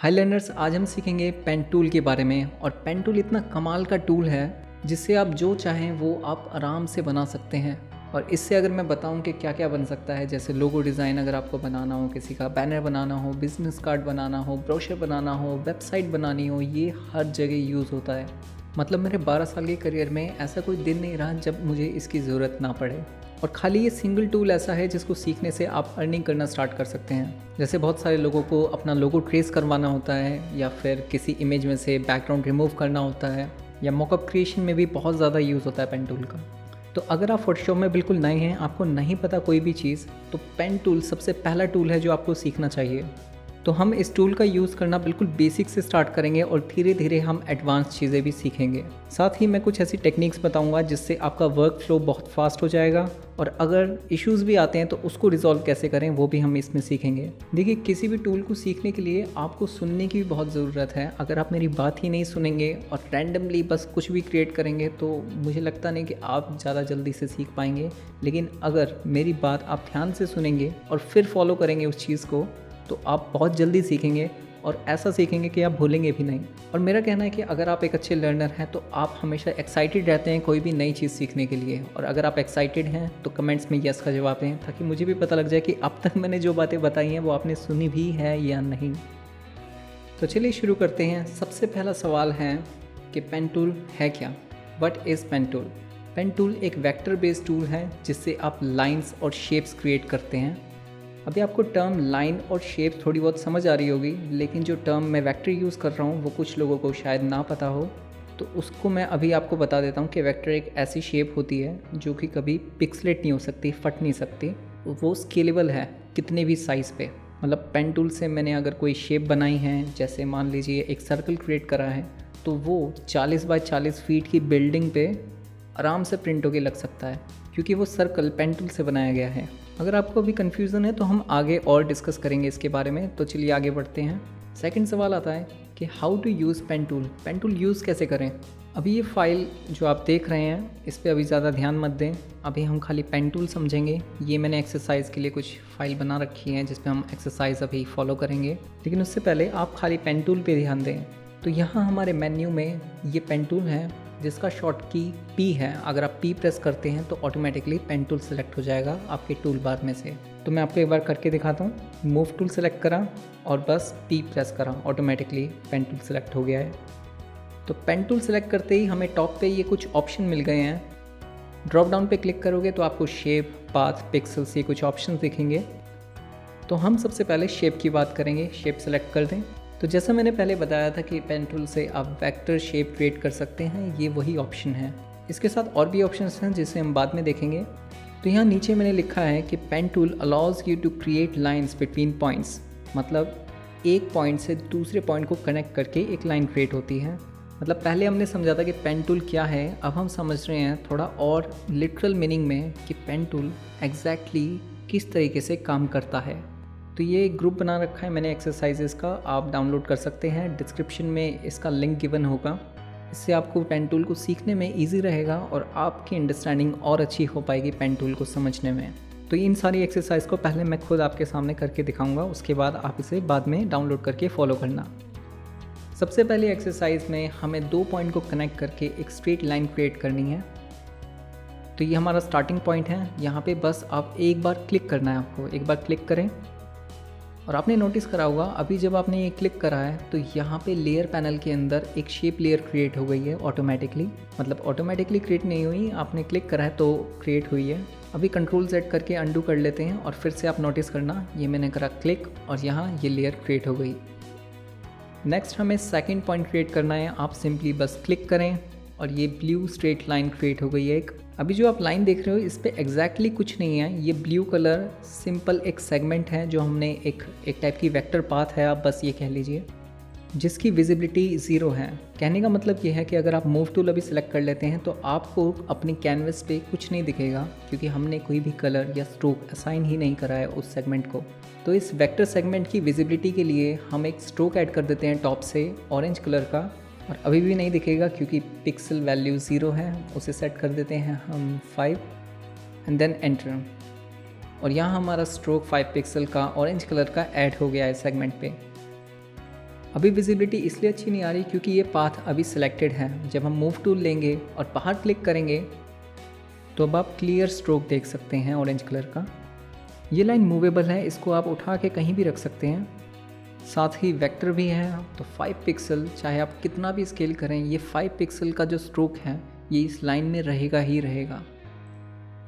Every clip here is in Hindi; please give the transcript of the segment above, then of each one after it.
हाय लर्नर्स, आज हम सीखेंगे पेन टूल के बारे में। और पेन टूल इतना कमाल का टूल है जिससे आप जो चाहें वो आप आराम से बना सकते हैं। और इससे अगर मैं बताऊं कि क्या क्या बन सकता है, जैसे लोगो डिज़ाइन अगर आपको बनाना हो, किसी का बैनर बनाना हो, बिजनेस कार्ड बनाना हो, ब्रोशर बनाना हो, वेबसाइट बनानी हो, ये हर जगह यूज़ होता है। मतलब मेरे 12 साल के करियर में ऐसा कोई दिन नहीं रहा जब मुझे इसकी ज़रूरत ना पड़े। और खाली ये सिंगल टूल ऐसा है जिसको सीखने से आप अर्निंग करना स्टार्ट कर सकते हैं। जैसे बहुत सारे लोगों को अपना लोगो ट्रेस करवाना होता है, या फिर किसी इमेज में से बैकग्राउंड रिमूव करना होता है, या मॉकअप क्रिएशन में भी बहुत ज़्यादा यूज़ होता है पेन टूल का। तो अगर आप फोटोशॉप में बिल्कुल नए हैं, आपको नहीं पता कोई भी चीज़, तो पेन टूल सबसे पहला टूल है जो आपको सीखना चाहिए। तो हम इस टूल का यूज़ करना बिल्कुल बेसिक से स्टार्ट करेंगे और धीरे धीरे हम एडवांस चीज़ें भी सीखेंगे। साथ ही मैं कुछ ऐसी टेक्निक्स बताऊंगा जिससे आपका वर्क फ्लो बहुत फास्ट हो जाएगा। और अगर इश्यूज़ भी आते हैं तो उसको रिजॉल्व कैसे करें वो भी हम इसमें सीखेंगे। देखिए, किसी भी टूल को सीखने के लिए आपको सुनने की भी बहुत ज़रूरत है। अगर आप मेरी बात ही नहीं सुनेंगे और रैंडमली बस कुछ भी क्रिएट करेंगे तो मुझे लगता नहीं कि आप ज़्यादा जल्दी से सीख पाएंगे। लेकिन अगर मेरी बात आप ध्यान से सुनेंगे और फिर फॉलो करेंगे उस चीज़ को, तो आप बहुत जल्दी सीखेंगे और ऐसा सीखेंगे कि आप भूलेंगे भी नहीं। और मेरा कहना है कि अगर आप एक अच्छे लर्नर हैं तो आप हमेशा एक्साइटेड रहते हैं कोई भी नई चीज़ सीखने के लिए। और अगर आप एक्साइटेड हैं तो कमेंट्स में यस का जवाब दें, ताकि मुझे भी पता लग जाए कि अब तक मैंने जो बातें बताई हैं वो आपने सुनी भी है या नहीं। तो चलिए शुरू करते हैं। सबसे पहला सवाल है कि पेन टूल है क्या? What is pen tool? Pen tool एक वेक्टर बेस्ड टूल है जिससे आप लाइंस और शेप्स क्रिएट करते हैं। अभी आपको टर्म लाइन और शेप थोड़ी बहुत समझ आ रही होगी, लेकिन जो टर्म मैं वेक्टर यूज़ कर रहा हूँ वो कुछ लोगों को शायद ना पता हो, तो उसको मैं अभी आपको बता देता हूँ कि वेक्टर एक ऐसी शेप होती है जो कि कभी पिक्सलेट नहीं हो सकती, फट नहीं सकती। वो स्केलेबल है कितने भी साइज़ पे। मतलब पेन टूल से मैंने अगर कोई शेप बनाई है, जैसे मान लीजिए एक सर्कल क्रिएट करा है, तो वो 40 बाय 40 फीट की बिल्डिंग पे आराम से प्रिंट होके लग सकता है, क्योंकि वो सर्कल पेन टूल से बनाया गया है। अगर आपको अभी कन्फ्यूज़न है तो हम आगे और डिस्कस करेंगे इसके बारे में। तो चलिए आगे बढ़ते हैं। सेकंड सवाल आता है कि how to use pen tool. Pen tool use कैसे करें? अभी ये फाइल जो आप देख रहे हैं इस पर अभी ज़्यादा ध्यान मत दें, अभी हम खाली पेन टूल समझेंगे। ये मैंने एक्सरसाइज के लिए कुछ फाइल बना रखी है जिसमें हम एक्सरसाइज अभी फॉलो करेंगे, लेकिन उससे पहले आप खाली पेन टूल पे ध्यान दें। तो यहाँ हमारे मेन्यू में ये पेन टूल है जिसका शॉर्ट की P है। अगर आप P प्रेस करते हैं तो ऑटोमेटिकली पेन टूल सेलेक्ट हो जाएगा आपके टूल बार में से। तो मैं आपको एक बार करके दिखाता हूँ। मूव टूल सेलेक्ट करा और बस P प्रेस करा, ऑटोमेटिकली पेन टूल सेलेक्ट हो गया है। तो पेन टूल सेलेक्ट करते ही हमें टॉप पे ये कुछ ऑप्शन मिल गए हैं। ड्रॉप डाउन पे क्लिक करोगे तो आपको शेप, पाथ, पिक्सल्स ये कुछ ऑप्शन दिखेंगे। तो हम सबसे पहले शेप की बात करेंगे। शेप सेलेक्ट कर दें। तो जैसा मैंने पहले बताया था कि पेन टूल से आप वेक्टर शेप क्रिएट कर सकते हैं, ये वही ऑप्शन है। इसके साथ और भी ऑप्शंस हैं जिसे हम बाद में देखेंगे। तो यहाँ नीचे मैंने लिखा है कि pen tool allows you to create lines between points. मतलब एक पॉइंट से दूसरे पॉइंट को कनेक्ट करके एक लाइन क्रिएट होती है। मतलब पहले हमने समझा था कि पेन टूल क्या है, अब हम समझ रहे हैं थोड़ा और लिटरल मीनिंग में कि पेन टूल एग्जैक्टली किस तरीके से काम करता है। तो ये एक ग्रुप बना रखा है मैंने एक्सरसाइजेस का, आप डाउनलोड कर सकते हैं। डिस्क्रिप्शन में इसका लिंक गिवन होगा। इससे आपको पेन टूल को सीखने में इजी रहेगा और आपकी अंडरस्टैंडिंग और अच्छी हो पाएगी पेन टूल को समझने में। तो इन सारी एक्सरसाइज को पहले मैं खुद आपके सामने करके दिखाऊंगा, उसके बाद आप इसे बाद में डाउनलोड करके फॉलो करना। सबसे पहले एक्सरसाइज में हमें 2 पॉइंट को कनेक्ट करके एक स्ट्रेट लाइन क्रिएट करनी है। तो ये हमारा स्टार्टिंग पॉइंट है। यहाँ पे बस आप एक बार क्लिक करना है, आपको एक बार क्लिक करें। और आपने नोटिस करा होगा अभी जब आपने ये क्लिक करा है तो यहाँ पे लेयर पैनल के अंदर एक शेप लेयर क्रिएट हो गई है ऑटोमेटिकली। मतलब ऑटोमेटिकली क्रिएट नहीं हुई, आपने क्लिक करा है तो क्रिएट हुई है। अभी कंट्रोल Z करके अंडू कर लेते हैं और फिर से आप नोटिस करना, ये मैंने करा क्लिक और यहाँ ये लेयर क्रिएट हो गई। नेक्स्ट हमें सेकेंड पॉइंट क्रिएट करना है। आप सिंपली बस क्लिक करें और ये ब्लू स्ट्रेट लाइन क्रिएट हो गई है एक। अभी जो आप लाइन देख रहे हो इस पर एग्जैक्टली कुछ नहीं है, ये ब्लू कलर सिंपल एक सेगमेंट है जो हमने एक टाइप की वेक्टर पाथ है, आप बस ये कह लीजिए, जिसकी विजिबिलिटी 0 है। कहने का मतलब ये है कि अगर आप मूव टूल अभी सेलेक्ट कर लेते हैं तो आपको अपनी कैनवस पे कुछ नहीं दिखेगा, क्योंकि हमने कोई भी कलर या स्ट्रोक असाइन ही नहीं करा है उस सेगमेंट को। तो इस वेक्टर सेगमेंट की विजिबिलिटी के लिए हम एक स्ट्रोक ऐड कर देते हैं टॉप से ऑरेंज कलर का, और अभी भी नहीं दिखेगा क्योंकि पिक्सल वैल्यू 0 है। उसे सेट कर देते हैं हम 5 एंड देन एंटर। और यहाँ हमारा स्ट्रोक 5 पिक्सल का ऑरेंज कलर का ऐड हो गया है सेगमेंट पे। अभी विजिबिलिटी इसलिए अच्छी नहीं आ रही क्योंकि ये पाथ अभी सिलेक्टेड है। जब हम मूव टूल लेंगे और बाहर क्लिक करेंगे तो अब आप क्लियर स्ट्रोक देख सकते हैं ऑरेंज कलर का। ये लाइन मूवेबल है, इसको आप उठा के कहीं भी रख सकते हैं। साथ ही वेक्टर भी है, तो 5 पिक्सल चाहे आप कितना भी स्केल करें, ये 5 पिक्सल का जो स्ट्रोक है ये इस लाइन में रहेगा ही रहेगा।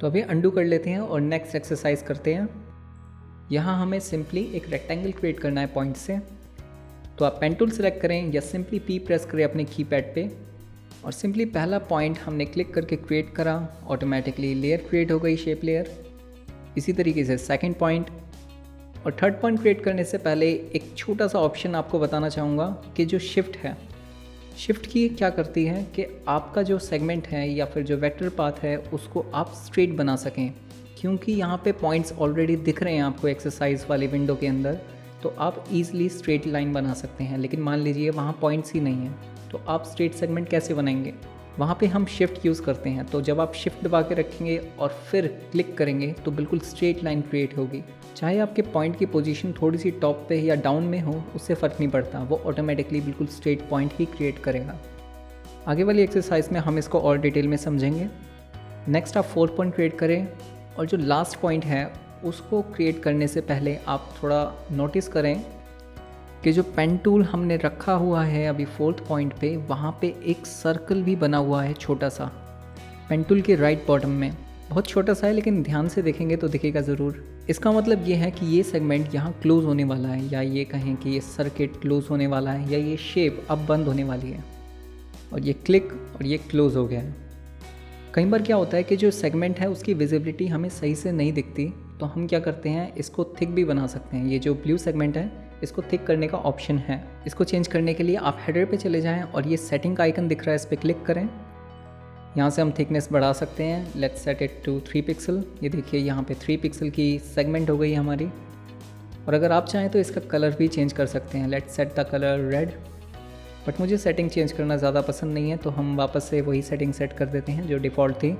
तो अभी अंडू कर लेते हैं और नेक्स्ट एक्सरसाइज करते हैं। यहाँ हमें सिंपली एक रेक्टेंगल क्रिएट करना है पॉइंट से। तो आप पेन टूल सेलेक्ट करें या सिंपली पी प्रेस करें अपने कीपैड पे और सिंपली पहला पॉइंट हमने क्लिक करके क्रिएट करा, ऑटोमेटिकली लेयर क्रिएट हो गई, शेप लेयर। इसी तरीके से सेकंड पॉइंट और थर्ड पॉइंट क्रिएट करने से पहले एक छोटा सा ऑप्शन आपको बताना चाहूँगा कि जो शिफ्ट है, शिफ्ट की क्या करती है कि आपका जो सेगमेंट है या फिर जो वेक्टर पाथ है उसको आप स्ट्रेट बना सकें। क्योंकि यहाँ पे पॉइंट्स ऑलरेडी दिख रहे हैं आपको एक्सरसाइज वाली विंडो के अंदर, तो आप ईजिली स्ट्रेट लाइन बना सकते हैं। लेकिन मान लीजिए वहाँ पॉइंट्स ही नहीं है, तो आप स्ट्रेट सेगमेंट कैसे बनाएंगे? वहाँ पे हम शिफ्ट यूज़ करते हैं। तो जब आप शिफ्ट दबा के रखेंगे और फिर क्लिक करेंगे तो बिल्कुल स्ट्रेट लाइन क्रिएट होगी। चाहे आपके पॉइंट की पोजीशन थोड़ी सी टॉप पे या डाउन में हो, उससे फ़र्क नहीं पड़ता, वो ऑटोमेटिकली बिल्कुल स्ट्रेट पॉइंट ही क्रिएट करेगा। आगे वाली एक्सरसाइज में हम इसको और डिटेल में समझेंगे। नेक्स्ट आप 4 पॉइंट क्रिएट करें और जो लास्ट पॉइंट है उसको क्रिएट करने से पहले आप थोड़ा नोटिस करें कि जो पेन टूल हमने रखा हुआ है अभी 4th पॉइंट पे, वहाँ पे एक सर्कल भी बना हुआ है छोटा सा पेन टूल के राइट बॉटम में। बहुत छोटा सा है लेकिन ध्यान से देखेंगे तो दिखेगा ज़रूर। इसका मतलब ये है कि ये सेगमेंट यहाँ क्लोज़ होने वाला है, या ये कहें कि ये सर्किट क्लोज़ होने वाला है, या ये शेप अब बंद होने वाली है। और ये क्लिक और ये क्लोज़ हो गया है। कई बार क्या होता है कि जो सेगमेंट है उसकी विजिबिलिटी हमें सही से नहीं दिखती, तो हम क्या करते हैं, इसको थिक भी बना सकते हैं। ये जो ब्लू सेगमेंट है इसको थिक करने का ऑप्शन है। इसको चेंज करने के लिए आप हेडर पे चले जाएं और ये सेटिंग का आइकन दिख रहा है, इस पर क्लिक करें। यहाँ से हम थिकनेस बढ़ा सकते हैं। Let's set it to 3 pixel. ये देखिए यहाँ पे 3 पिक्सल की सेगमेंट हो गई हमारी। और अगर आप चाहें तो इसका कलर भी चेंज कर सकते हैं। Let's set the colour red. But मुझे सेटिंग चेंज करना ज़्यादा पसंद नहीं है, तो हम वापस से वही सेटिंग सेट कर देते हैं जो डिफ़ॉल्ट थी।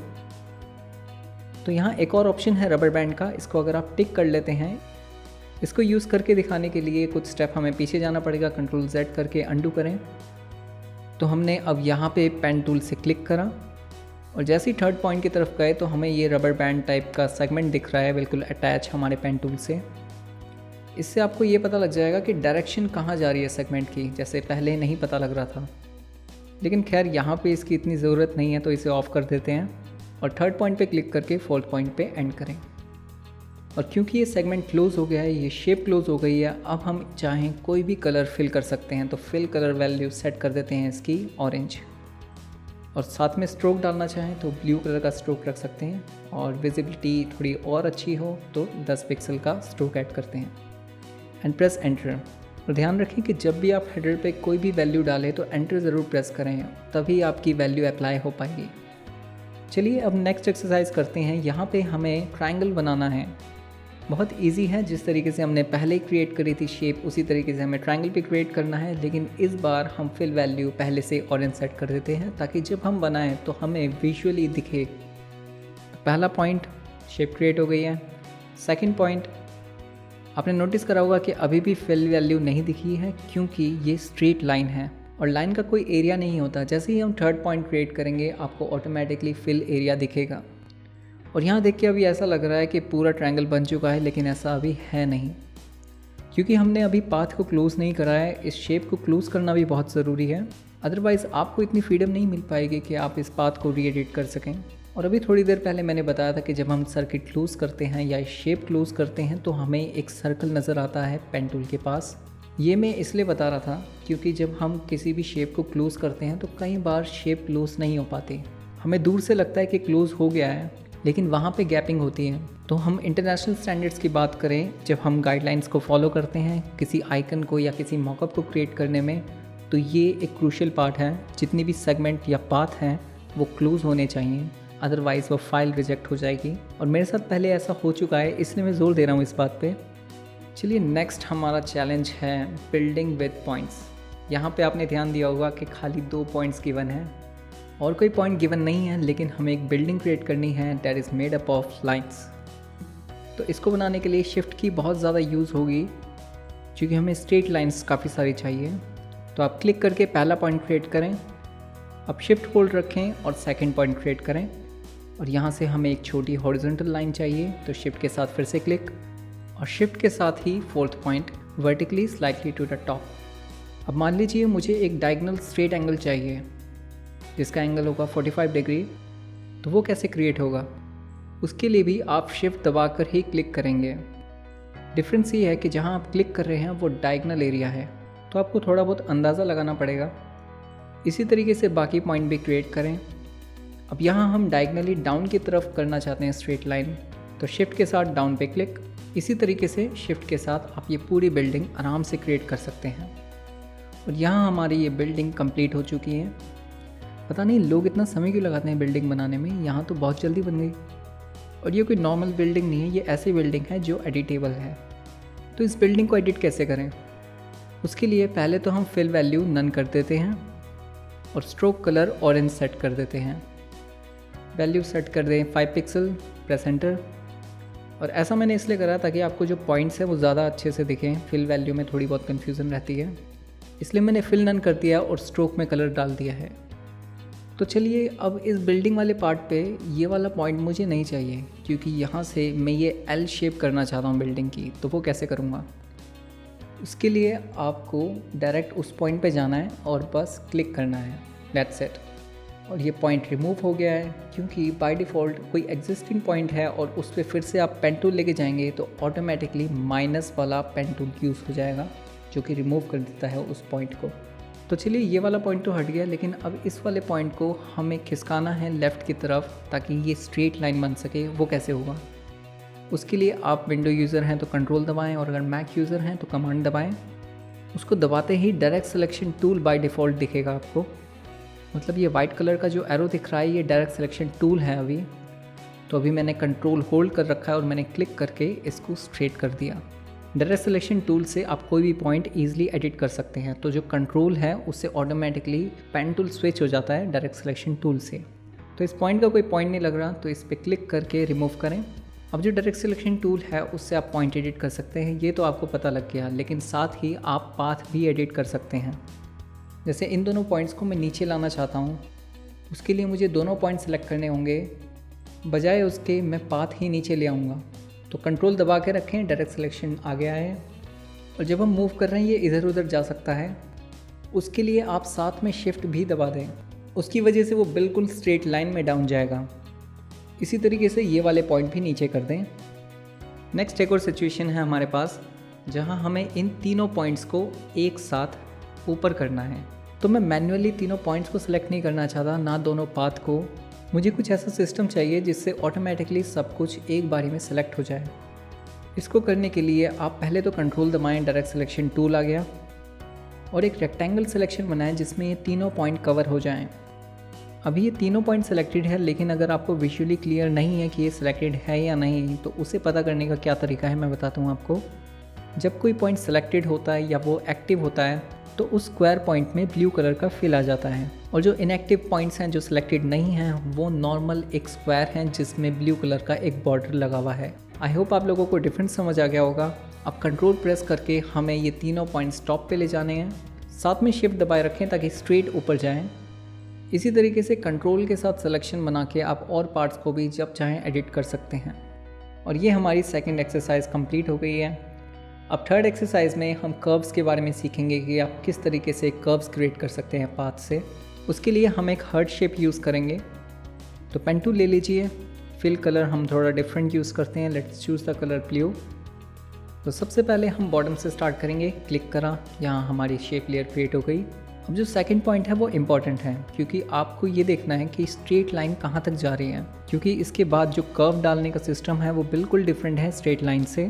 तो यहाँ एक और ऑप्शन है रबर बैंड का, इसको अगर आप टिक कर लेते हैं, इसको यूज़ करके दिखाने के लिए कुछ स्टेप हमें पीछे जाना पड़ेगा। कंट्रोल Z करके अंडू करें। तो हमने अब यहाँ पे पेन टूल से क्लिक करा और जैसे ही 3rd पॉइंट की तरफ गए तो हमें ये रबर बैंड टाइप का सेगमेंट दिख रहा है बिल्कुल अटैच हमारे पेन टूल से। इससे आपको ये पता लग जाएगा कि डायरेक्शन कहाँ जा रही है सेगमेंट की, जैसे पहले नहीं पता लग रहा था। लेकिन खैर यहाँ पे इसकी इतनी ज़रूरत नहीं है, तो इसे ऑफ़ कर देते हैं और 3rd पॉइंट पे क्लिक करके 4th पॉइंट पे एंड करें। और क्योंकि ये सेगमेंट क्लोज़ हो गया है, ये शेप क्लोज़ हो गई है, अब हम चाहें कोई भी कलर फिल कर सकते हैं। तो फिल कलर वैल्यू सेट कर देते हैं इसकी ऑरेंज, और साथ में स्ट्रोक डालना चाहें तो ब्लू कलर का स्ट्रोक रख सकते हैं। और विजिबिलिटी थोड़ी और अच्छी हो तो 10 पिक्सल का स्ट्रोक ऐड करते हैं एंड प्रेस एंटर। और ध्यान रखें कि जब भी आप हेडर पे कोई भी वैल्यू डालें तो एंटर ज़रूर प्रेस करें, तभी आपकी वैल्यू अप्लाई हो पाएगी। चलिए अब नेक्स्ट एक्सरसाइज करते हैं। यहाँ पे हमें ट्रायंगल बनाना है। बहुत इजी है, जिस तरीके से हमने पहले क्रिएट करी थी शेप, उसी तरीके से हमें ट्रायंगल पे क्रिएट करना है। लेकिन इस बार हम फिल वैल्यू पहले से ऑरेंज सेट कर देते हैं ताकि जब हम बनाएं तो हमें विजुअली दिखे। पहला पॉइंट शेप क्रिएट हो गई है। सेकंड पॉइंट आपने नोटिस करा होगा कि अभी भी फिल वैल्यू नहीं दिखी है, क्योंकि ये स्ट्रेट लाइन है और लाइन का कोई एरिया नहीं होता। जैसे ही हम 3rd पॉइंट क्रिएट करेंगे आपको ऑटोमेटिकली फिल एरिया दिखेगा। और यहाँ देख के अभी ऐसा लग रहा है कि पूरा ट्रायंगल बन चुका है, लेकिन ऐसा अभी है नहीं, क्योंकि हमने अभी पाथ को क्लोज़ नहीं करा है। इस शेप को क्लोज़ करना भी बहुत ज़रूरी है, अदरवाइज़ आपको इतनी फ्रीडम नहीं मिल पाएगी कि आप इस पाथ को री एडिट कर सकें। और अभी थोड़ी देर पहले मैंने बताया था कि जब हम सर्किट क्लोज़ करते हैं या शेप क्लोज़ करते हैं तो हमें एक सर्कल नज़र आता है पेन टूल के पास। ये मैं इसलिए बता रहा था क्योंकि जब हम किसी भी शेप को क्लोज़ करते हैं तो कई बार शेप क्लोज़ नहीं हो पाती। हमें दूर से लगता है कि क्लोज़ हो गया है, लेकिन वहाँ पे गैपिंग होती है। तो हम इंटरनेशनल स्टैंडर्ड्स की बात करें, जब हम गाइडलाइंस को फॉलो करते हैं किसी आइकन को या किसी मॉकअप को क्रिएट करने में, तो ये एक क्रूशियल पार्ट है। जितनी भी सेगमेंट या पाथ हैं वो क्लोज़ होने चाहिए, अदरवाइज़ वो फाइल रिजेक्ट हो जाएगी। और मेरे साथ पहले ऐसा हो चुका है, इसलिए मैं ज़ोर दे रहा हूँ इस बात पे। चलिए नेक्स्ट हमारा चैलेंज है बिल्डिंग विद पॉइंट्स। यहाँ पे आपने ध्यान दिया होगा कि खाली 2 पॉइंट्स गिवन है और कोई पॉइंट गिवन नहीं है, लेकिन हमें एक बिल्डिंग क्रिएट करनी है that is made up of lines. तो इसको बनाने के लिए शिफ्ट की बहुत ज़्यादा यूज़ होगी, क्योंकि हमें स्ट्रेट लाइन्स काफ़ी सारी चाहिए। तो आप क्लिक करके पहला पॉइंट क्रिएट करें, अब शिफ्ट होल्ड रखें और सेकंड पॉइंट क्रिएट करें और यहाँ से हमें एक छोटी हॉरिजॉन्टल लाइन चाहिए, तो शिफ्ट के साथ फिर से क्लिक और शिफ्ट के साथ ही fourth point vertically slightly to the top. अब मान लीजिए मुझे एक डायगोनल स्ट्रेट एंगल चाहिए जिसका एंगल होगा 45 डिग्री, तो वो कैसे क्रिएट होगा? उसके लिए भी आप शिफ्ट दबाकर ही क्लिक करेंगे। डिफरेंस ये है कि जहाँ आप क्लिक कर रहे हैं वो डायगोनल एरिया है, तो आपको थोड़ा बहुत अंदाज़ा लगाना पड़ेगा। इसी तरीके से बाकी पॉइंट भी क्रिएट करें। अब यहाँ हम डायगोनली डाउन की तरफ करना चाहते हैं स्ट्रेट लाइन, तो शिफ्ट के साथ डाउन पे क्लिक। इसी तरीके से शिफ्ट के साथ आप ये पूरी बिल्डिंग आराम से क्रिएट कर सकते हैं। और यहाँ हमारी ये बिल्डिंग कंप्लीट हो चुकी है। पता नहीं लोग इतना समय क्यों लगाते हैं बिल्डिंग बनाने में, यहाँ तो बहुत जल्दी बन गई। और ये कोई नॉर्मल बिल्डिंग नहीं है, ये ऐसी बिल्डिंग है जो एडिटेबल है। तो इस बिल्डिंग को एडिट कैसे करें? उसके लिए पहले तो हम फिल वैल्यू नन कर देते हैं और स्ट्रोक कलर ऑरेंज सेट कर देते हैं। वैल्यू सेट कर दें 5 पिक्सल, प्रेस एंटर। और ऐसा मैंने इसलिए करा ताकि आपको जो पॉइंट्स है वो ज़्यादा अच्छे से दिखें। फिल वैल्यू में थोड़ी बहुत कन्फ्यूज़न रहती है, इसलिए मैंने फिल नन कर दिया और स्ट्रोक में कलर डाल दिया है। तो चलिए अब इस बिल्डिंग वाले पार्ट पे ये वाला पॉइंट मुझे नहीं चाहिए, क्योंकि यहाँ से मैं ये एल शेप करना चाहता हूँ बिल्डिंग की। तो वो कैसे करूँगा? उसके लिए आपको डायरेक्ट उस पॉइंट पे जाना है और बस क्लिक करना है, दैट्स इट। और ये पॉइंट रिमूव हो गया है, क्योंकि बाय डिफ़ॉल्ट कोई एग्जिस्टिंग पॉइंट है और उस पर फिर से आप पेन टूल लेके जाएंगे तो ऑटोमेटिकली माइनस वाला पेन टूल यूज़ हो जाएगा, जो कि रिमूव कर देता है उस पॉइंट को। तो चलिए ये वाला पॉइंट तो हट गया, लेकिन अब इस वाले पॉइंट को हमें खिसकाना है लेफ़्ट की तरफ ताकि ये स्ट्रेट लाइन बन सके। वो कैसे होगा? उसके लिए आप विंडो यूज़र हैं तो कंट्रोल दबाएं और अगर मैक यूज़र हैं तो कमांड दबाएं। उसको दबाते ही direct selection tool by default दिखेगा आपको। मतलब ये वाइट कलर का जो एरो दिख रहा है ये डायरेक्ट सिलेक्शन टूल है अभी। तो अभी मैंने कंट्रोल होल्ड कर रखा है और मैंने क्लिक करके इसको स्ट्रेट कर दिया। डायरेक्ट सिलेक्शन टूल से आप कोई भी पॉइंट ईजिली एडिट कर सकते हैं। तो जो कंट्रोल है उससे ऑटोमेटिकली पेन टूल स्विच हो जाता है डायरेक्ट सिलेक्शन टूल से। तो इस पॉइंट का कोई पॉइंट नहीं लग रहा, तो इस पर क्लिक करके रिमूव करें। अब जो डायरेक्ट सिलेक्शन टूल है उससे आप पॉइंट एडिट कर सकते हैं, ये तो आपको पता लग गया, लेकिन साथ ही आप पाथ भी एडिट कर सकते हैं। जैसे इन दोनों पॉइंट्स को मैं नीचे लाना चाहता हूँ, उसके लिए मुझे दोनों पॉइंट सेलेक्ट करने होंगे, बजाय उसके मैं पाथ ही नीचे ले आऊँगा। तो कंट्रोल दबा के रखें, डायरेक्ट सिलेक्शन आ गया है। और जब हम मूव कर रहे हैं ये इधर उधर जा सकता है, उसके लिए आप साथ में शिफ्ट भी दबा दें, उसकी वजह से वो बिल्कुल स्ट्रेट लाइन में डाउन जाएगा। इसी तरीके से ये वाले पॉइंट भी नीचे कर दें। नेक्स्ट एक और सिचुएशन है हमारे पास जहाँ हमें इन तीनों पॉइंट्स को एक साथ ऊपर करना है। तो मैं मैन्युअली तीनों पॉइंट्स को सिलेक्ट नहीं करना चाहता, ना दोनों पाथ को। मुझे कुछ ऐसा सिस्टम चाहिए जिससे ऑटोमेटिकली सब कुछ एक बारी में सेलेक्ट हो जाए। इसको करने के लिए आप पहले तो कंट्रोल दबाएं, डायरेक्ट सिलेक्शन टूल आ गया और एक रेक्टेंगल सिलेक्शन बनाएं जिसमें ये तीनों पॉइंट कवर हो जाएं। अभी ये तीनों पॉइंट सेलेक्टेड है, लेकिन अगर आपको विजुअली क्लियर नहीं है कि ये सिलेक्टेड है या नहीं, तो उसे पता करने का क्या तरीका है मैं बताता हूँ आपको। जब कोई पॉइंट सेलेक्टेड होता है या वो एक्टिव होता है तो उस स्क्वायर पॉइंट में ब्लू कलर का फिल आ जाता है, और जो इनएक्टिव पॉइंट्स हैं जो सिलेक्टेड नहीं हैं वो नॉर्मल एक स्क्वायर हैं जिसमें ब्लू कलर का एक बॉर्डर लगा हुआ है। आई होप आप लोगों को डिफरेंस समझ आ गया होगा। अब कंट्रोल प्रेस करके हमें ये तीनों पॉइंट्स टॉप पे ले जाने हैं, साथ में शिफ्ट दबाए रखें ताकि स्ट्रेट ऊपर जाएं। इसी तरीके से कंट्रोल के साथ सिलेक्शन बना के आप और पार्ट्स को भी जब चाहें एडिट कर सकते हैं। और ये हमारी सेकंड एक्सरसाइज कंप्लीट हो गई है। अब थर्ड एक्सरसाइज में हम कर्व्स के बारे में सीखेंगे कि आप किस तरीके से कर्व्स क्रिएट कर सकते हैं पाथ से। उसके लिए हम एक हार्ट शेप यूज़ करेंगे। तो पेन टूल ले लीजिए, फिल कलर हम थोड़ा डिफरेंट यूज़ करते हैं, let's choose the colour blue. तो सबसे पहले हम बॉटम से स्टार्ट करेंगे, क्लिक करा, यहाँ हमारी शेप लेयर क्रिएट हो गई। अब जो सेकंड पॉइंट है वो इम्पॉर्टेंट है, क्योंकि आपको ये देखना है कि स्ट्रेट लाइन कहाँ तक जा रही है, क्योंकि इसके बाद जो कर्व डालने का सिस्टम है वो बिल्कुल डिफरेंट है स्ट्रेट लाइन से।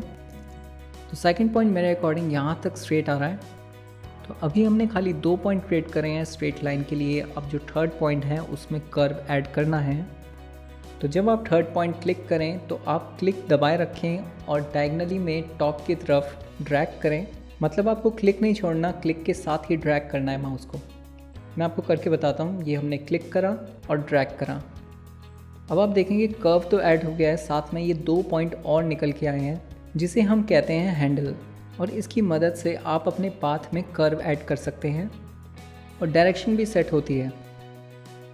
तो सेकंड पॉइंट मेरे अकॉर्डिंग यहाँ तक स्ट्रेट आ रहा है। तो अभी हमने खाली 2 पॉइंट क्रिएट करे हैं स्ट्रेट लाइन के लिए। अब जो थर्ड पॉइंट है उसमें कर्व ऐड करना है। तो जब आप थर्ड पॉइंट क्लिक करें तो आप क्लिक दबाए रखें और डायगनली में टॉप की तरफ ड्रैग करें। मतलब आपको क्लिक नहीं छोड़ना, क्लिक के साथ ही ड्रैग करना है माउस को। मैं आपको करके बताता हूँ। ये हमने क्लिक करा और ड्रैग करा। अब आप देखेंगे कर्व तो ऐड हो गया है, साथ में ये 2 पॉइंट और निकल के आए हैं जिसे हम कहते हैं हैंडल। और इसकी मदद से आप अपने पाथ में कर्व ऐड कर सकते हैं। और डायरेक्शन भी सेट होती है।